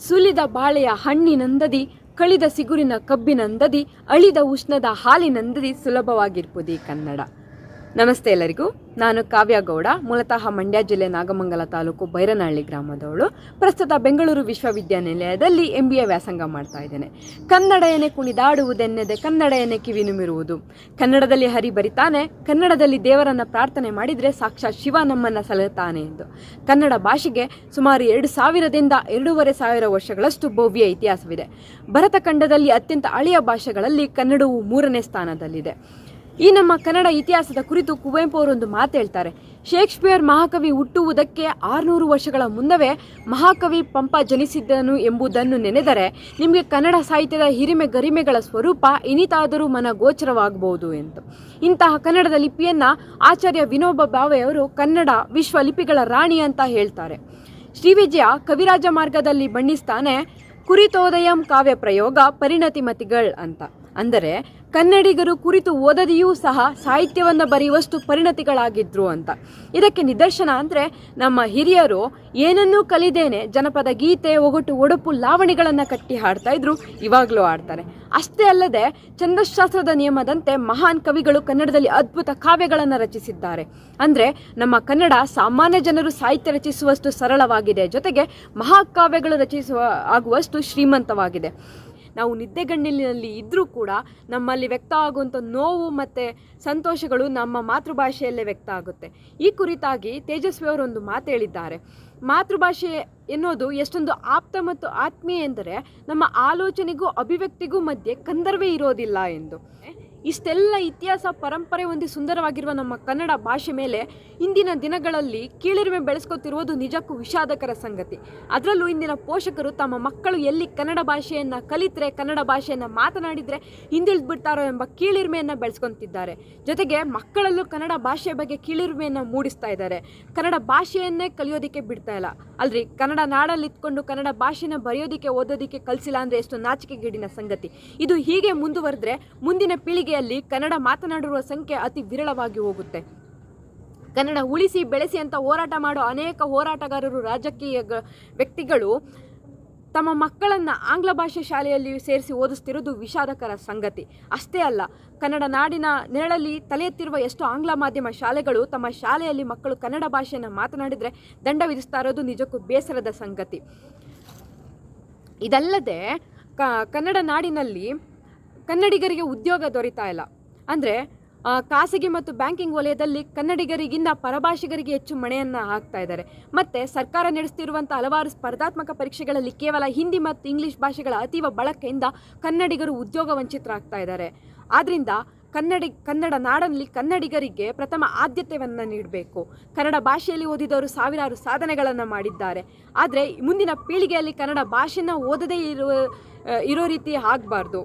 ಸುಲಿದ ಬಾಳೆಯ ಹಣ್ಣಿನಂದದಿ, ಕಳಿದ ಸಿಗುರಿನ ಕಬ್ಬಿನಂದದಿ, ಅಳಿದ ಉಷ್ಣದ ಹಾಲಿನಂದದಿ ಸುಲಭವಾಗಿರ್ಪುದಿ ಕನ್ನಡ. ನಮಸ್ತೆ ಎಲ್ಲರಿಗೂ. ನಾನು ಕಾವ್ಯ ಗೌಡ, ಮೂಲತಃ ಮಂಡ್ಯ ಜಿಲ್ಲೆ ನಾಗಮಂಗಲ ತಾಲೂಕು ಬೈರನಹಳ್ಳಿ ಗ್ರಾಮದವಳು. ಪ್ರಸ್ತುತ ಬೆಂಗಳೂರು ವಿಶ್ವವಿದ್ಯಾನಿಲಯದಲ್ಲಿ MBA ವ್ಯಾಸಂಗ ಮಾಡ್ತಾ ಇದ್ದೇನೆ. ಕನ್ನಡ ಎನೆ ಕುಣಿದಾಡುವುದೆನ್ನದೆ ಕನ್ನಡ ಎನೆ ಕಿವಿನುಮಿರುವುದು. ಕನ್ನಡದಲ್ಲಿ ಹರಿ ಬರಿತಾನೆ, ಕನ್ನಡದಲ್ಲಿ ದೇವರನ್ನ ಪ್ರಾರ್ಥನೆ ಮಾಡಿದರೆ ಸಾಕ್ಷಾತ್ ಶಿವ ನಮ್ಮನ್ನು ಸಲಹುತ್ತಾನೆ ಎಂದು. ಕನ್ನಡ ಭಾಷೆಗೆ ಸುಮಾರು 2000ದಿಂದ 2500 ವರ್ಷಗಳಷ್ಟು ಭವ್ಯ ಇತಿಹಾಸವಿದೆ. ಭರತ ಖಂಡದಲ್ಲಿ ಅತ್ಯಂತ ಹಳೆಯ ಭಾಷೆಗಳಲ್ಲಿ ಕನ್ನಡವು 3ನೇ ಸ್ಥಾನದಲ್ಲಿದೆ. ಈ ನಮ್ಮ ಕನ್ನಡ ಇತಿಹಾಸದ ಕುರಿತು ಕುವೆಂಪು ಅವರೊಂದು ಮಾತು ಹೇಳ್ತಾರೆ. ಶೇಕ್ಸ್ಪಿಯರ್ ಮಹಾಕವಿ ಹುಟ್ಟುವುದಕ್ಕೆ 600 ವರ್ಷಗಳ ಮುನ್ನವೇ ಮಹಾಕವಿ ಪಂಪ ಜನಿಸಿದ್ದನು ಎಂಬುದನ್ನು ನೆನೆದರೆ ನಿಮಗೆ ಕನ್ನಡ ಸಾಹಿತ್ಯದ ಹಿರಿಮೆ ಗರಿಮೆಗಳ ಸ್ವರೂಪ ಇನಿತಾದರೂ ಮನಗೋಚರವಾಗಬಹುದು ಎಂದು. ಇಂತಹ ಕನ್ನಡದ ಲಿಪಿಯನ್ನು ಆಚಾರ್ಯ ವಿನೋಬ ಭಾವೆಯವರು ಕನ್ನಡ ವಿಶ್ವ ಲಿಪಿಗಳ ರಾಣಿ ಅಂತ ಹೇಳ್ತಾರೆ. ಶ್ರೀವಿಜಯ ಕವಿರಾಜ ಮಾರ್ಗದಲ್ಲಿ ಬಣ್ಣಿಸ್ತಾನೆ, ಕುರಿತೋದಯಂ ಕಾವ್ಯ ಪ್ರಯೋಗ ಪರಿಣತಿಮತಿಗಳ್ ಅಂತ. ಅಂದರೆ ಕನ್ನಡಿಗರು ಕುರಿತು ಓದದೆಯೂ ಸಹ ಸಾಹಿತ್ಯವನ್ನು ಬರೆಯುವಷ್ಟು ಪರಿಣತಿಗಳಾಗಿದ್ರು ಅಂತ. ಇದಕ್ಕೆ ನಿದರ್ಶನ ಅಂದರೆ ನಮ್ಮ ಹಿರಿಯರು ಏನನ್ನೂ ಕಲಿದೇನೆ ಜನಪದ ಗೀತೆ, ಒಗಟು, ಒಡಪು, ಲಾವಣಿಗಳನ್ನು ಕಟ್ಟಿ ಹಾಡ್ತಾ ಇದ್ರು, ಇವಾಗಲೂ ಆಡ್ತಾರೆ. ಅಷ್ಟೇ ಅಲ್ಲದೆ ಛಂದಶಾಸ್ತ್ರದ ನಿಯಮದಂತೆ ಮಹಾನ್ ಕವಿಗಳು ಕನ್ನಡದಲ್ಲಿ ಅದ್ಭುತ ಕಾವ್ಯಗಳನ್ನು ರಚಿಸಿದ್ದಾರೆ. ಅಂದರೆ ನಮ್ಮ ಕನ್ನಡ ಸಾಮಾನ್ಯ ಜನರು ಸಾಹಿತ್ಯ ರಚಿಸುವಷ್ಟು ಸರಳವಾಗಿದೆ, ಜೊತೆಗೆ ಮಹಾಕಾವ್ಯಗಳು ಆಗುವಷ್ಟು ಶ್ರೀಮಂತವಾಗಿದೆ. ನಾವು ನಿದ್ದೆಗಣ್ಣಿನಲ್ಲಿ ಇದ್ದರೂ ಕೂಡ ನಮ್ಮಲ್ಲಿ ವ್ಯಕ್ತ ಆಗುವಂಥ ನೋವು ಮತ್ತು ಸಂತೋಷಗಳು ನಮ್ಮ ಮಾತೃಭಾಷೆಯಲ್ಲೇ ವ್ಯಕ್ತ ಆಗುತ್ತೆ. ಈ ಕುರಿತಾಗಿ ತೇಜಸ್ವಿ ಅವರೊಂದು ಮಾತು ಹೇಳಿದ್ದಾರೆ. ಮಾತೃಭಾಷೆ ಎನ್ನುವುದು ಎಷ್ಟೊಂದು ಆಪ್ತ ಮತ್ತು ಆತ್ಮೀಯ ಎಂದರೆ ನಮ್ಮ ಆಲೋಚನೆಗೂ ಅಭಿವ್ಯಕ್ತಿಗೂ ಮಧ್ಯೆ ಕಂದರವೇ ಇರೋದಿಲ್ಲ ಎಂದು. ಇಷ್ಟೆಲ್ಲ ಇತಿಹಾಸ ಪರಂಪರೆ ಹೊಂದಿ ಸುಂದರವಾಗಿರುವ ನಮ್ಮ ಕನ್ನಡ ಭಾಷೆ ಮೇಲೆ ಇಂದಿನ ದಿನಗಳಲ್ಲಿ ಕೀಳಿರಿಮೆ ಬೆಳೆಸ್ಕೊತಿರುವುದು ನಿಜಕ್ಕೂ ವಿಷಾದಕರ ಸಂಗತಿ. ಅದರಲ್ಲೂ ಇಂದಿನ ಪೋಷಕರು ತಮ್ಮ ಮಕ್ಕಳು ಎಲ್ಲಿ ಕನ್ನಡ ಭಾಷೆಯನ್ನು ಕಲಿತರೆ, ಕನ್ನಡ ಭಾಷೆಯನ್ನು ಮಾತನಾಡಿದರೆ ಹಿಂದುಳಿದು ಬಿಡ್ತಾರೋ ಎಂಬ ಕೀಳಿರಿಮೆಯನ್ನು ಬೆಳೆಸ್ಕೊತಿದ್ದಾರೆ. ಜೊತೆಗೆ ಮಕ್ಕಳಲ್ಲೂ ಕನ್ನಡ ಭಾಷೆಯ ಬಗ್ಗೆ ಕೀಳಿರಿಮೆಯನ್ನು ಮೂಡಿಸ್ತಾ ಇದ್ದಾರೆ. ಕನ್ನಡ ಭಾಷೆಯನ್ನೇ ಕಲಿಯೋದಕ್ಕೆ ಬಿಡ್ತಾ ಇಲ್ಲ. ಅಲ್ರಿ, ಕನ್ನಡ ನಾಡಲ್ಲಿ ಇತ್ಕೊಂಡು ಕನ್ನಡ ಭಾಷೆನ ಬರೆಯೋದಕ್ಕೆ ಓದೋದಕ್ಕೆ ಕಲಿಸಿಲ್ಲ ಅಂದರೆ ಎಷ್ಟು ನಾಚಿಕೆಗೇಡಿನ ಸಂಗತಿ. ಇದು ಹೀಗೆ ಮುಂದುವರೆದ್ರೆ ಮುಂದಿನ ಪೀಳಿಗೆಯಲ್ಲಿ ಕನ್ನಡ ಮಾತನಾಡಿರುವ ಸಂಖ್ಯೆ ಅತಿ ವಿರಳವಾಗಿ ಹೋಗುತ್ತೆ. ಕನ್ನಡ ಉಳಿಸಿ ಬೆಳೆಸಿ ಅಂತ ಹೋರಾಟ ಮಾಡೋ ಅನೇಕ ಹೋರಾಟಗಾರರು, ರಾಜಕೀಯ ವ್ಯಕ್ತಿಗಳು ತಮ್ಮ ಮಕ್ಕಳನ್ನು ಆಂಗ್ಲ ಭಾಷೆ ಶಾಲೆಯಲ್ಲಿ ಸೇರಿಸಿ ಓದಿಸ್ತಿರೋದು ವಿಷಾದಕರ ಸಂಗತಿ. ಅಷ್ಟೇ ಅಲ್ಲ, ಕನ್ನಡ ನಾಡಿನ ನೆರಳಲ್ಲಿ ತಲೆ ಎತ್ತಿರುವ ಎಷ್ಟು ಆಂಗ್ಲ ಮಾಧ್ಯಮ ಶಾಲೆಗಳು ತಮ್ಮ ಶಾಲೆಯಲ್ಲಿ ಮಕ್ಕಳು ಕನ್ನಡ ಭಾಷೆಯನ್ನು ಮಾತನಾಡಿದರೆ ದಂಡ ವಿಧಿಸ್ತಾ ಇರೋದು ನಿಜಕ್ಕೂ ಬೇಸರದ ಸಂಗತಿ. ಇದಲ್ಲದೆ ಕನ್ನಡ ನಾಡಿನಲ್ಲಿ ಕನ್ನಡಿಗರಿಗೆ ಉದ್ಯೋಗ ದೊರೀತಾ ಇಲ್ಲ. ಅಂದರೆ ಖಾಸಗಿ ಮತ್ತು ಬ್ಯಾಂಕಿಂಗ್ ವಲಯದಲ್ಲಿ ಕನ್ನಡಿಗರಿಗಿಂತ ಪರಭಾಷಿಗರಿಗೆ ಹೆಚ್ಚು ಮಣೆಯನ್ನು ಹಾಕ್ತಾ ಇದ್ದಾರೆ. ಮತ್ತು ಸರ್ಕಾರ ನಡೆಸ್ತಿರುವಂಥ ಹಲವಾರು ಸ್ಪರ್ಧಾತ್ಮಕ ಪರೀಕ್ಷೆಗಳಲ್ಲಿ ಕೇವಲ ಹಿಂದಿ ಮತ್ತು ಇಂಗ್ಲೀಷ್ ಭಾಷೆಗಳ ಅತೀವ ಬಳಕೆಯಿಂದ ಕನ್ನಡಿಗರು ಉದ್ಯೋಗ ವಂಚಿತರಾಗ್ತಾ ಇದ್ದಾರೆ. ಆದ್ದರಿಂದ ಕನ್ನಡ ನಾಡಲ್ಲಿ ಕನ್ನಡಿಗರಿಗೆ ಪ್ರಥಮ ಆದ್ಯತೆಯನ್ನು ನೀಡಬೇಕು. ಕನ್ನಡ ಭಾಷೆಯಲ್ಲಿ ಓದಿದವರು ಸಾವಿರಾರು ಸಾಧನೆಗಳನ್ನು ಮಾಡಿದ್ದಾರೆ. ಆದರೆ ಮುಂದಿನ ಪೀಳಿಗೆಯಲ್ಲಿ ಕನ್ನಡ ಭಾಷೆನ ಓದದೇ ಇರೋ ರೀತಿ ಆಗಬಾರ್ದು.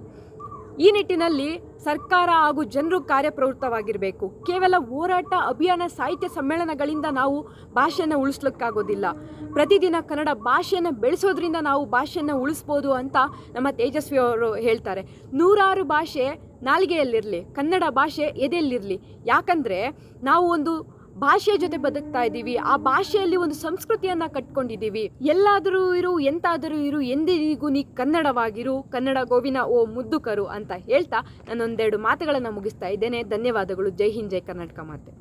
ಈ ನಿಟ್ಟಿನಲ್ಲಿ ಸರ್ಕಾರ ಹಾಗೂ ಜನರು ಕಾರ್ಯಪ್ರವೃತ್ತವಾಗಿರಬೇಕು. ಕೇವಲ ಹೋರಾಟ, ಅಭಿಯಾನ, ಸಾಹಿತ್ಯ ಸಮ್ಮೇಳನಗಳಿಂದ ನಾವು ಭಾಷೆಯನ್ನು ಉಳಿಸ್ಲಿಕ್ಕಾಗೋದಿಲ್ಲ. ಪ್ರತಿದಿನ ಕನ್ನಡ ಭಾಷೆಯನ್ನು ಬೆಳೆಸೋದ್ರಿಂದ ನಾವು ಭಾಷೆಯನ್ನು ಉಳಿಸ್ಬೋದು ಅಂತ ನಮ್ಮ ತೇಜಸ್ವಿ ಅವರು ಹೇಳ್ತಾರೆ. 100 ಭಾಷೆ ನಾಲಿಗೆಯಲ್ಲಿರಲಿ, ಕನ್ನಡ ಭಾಷೆ ಎದೆಯಲ್ಲಿರಲಿ. ಯಾಕಂದರೆ ನಾವು ಒಂದು ಭಾಷೆಯ ಜೊತೆ ಬದುಕ್ತಾ ಇದ್ದೀವಿ. ಆ ಭಾಷೆಯಲ್ಲಿ ಒಂದು ಸಂಸ್ಕೃತಿಯನ್ನು ಕಟ್ಕೊಂಡಿದ್ದೀವಿ. ಎಲ್ಲಾದರೂ ಇರು, ಎಂತಾದರೂ ಇರು, ಎಂದಿಗೂ ನೀ ಕನ್ನಡವಾಗಿರು, ಕನ್ನಡ ಗೋವಿನ ಓ ಮುದ್ದುಕರು ಅಂತ ಹೇಳ್ತಾ ನಾನೊಂದೆರಡು ಮಾತುಗಳನ್ನು ಮುಗಿಸ್ತಾ ಇದ್ದೇನೆ. ಧನ್ಯವಾದಗಳು. ಜೈ ಹಿಂದ್, ಜೈ ಕರ್ನಾಟಕ ಮಾತೆ.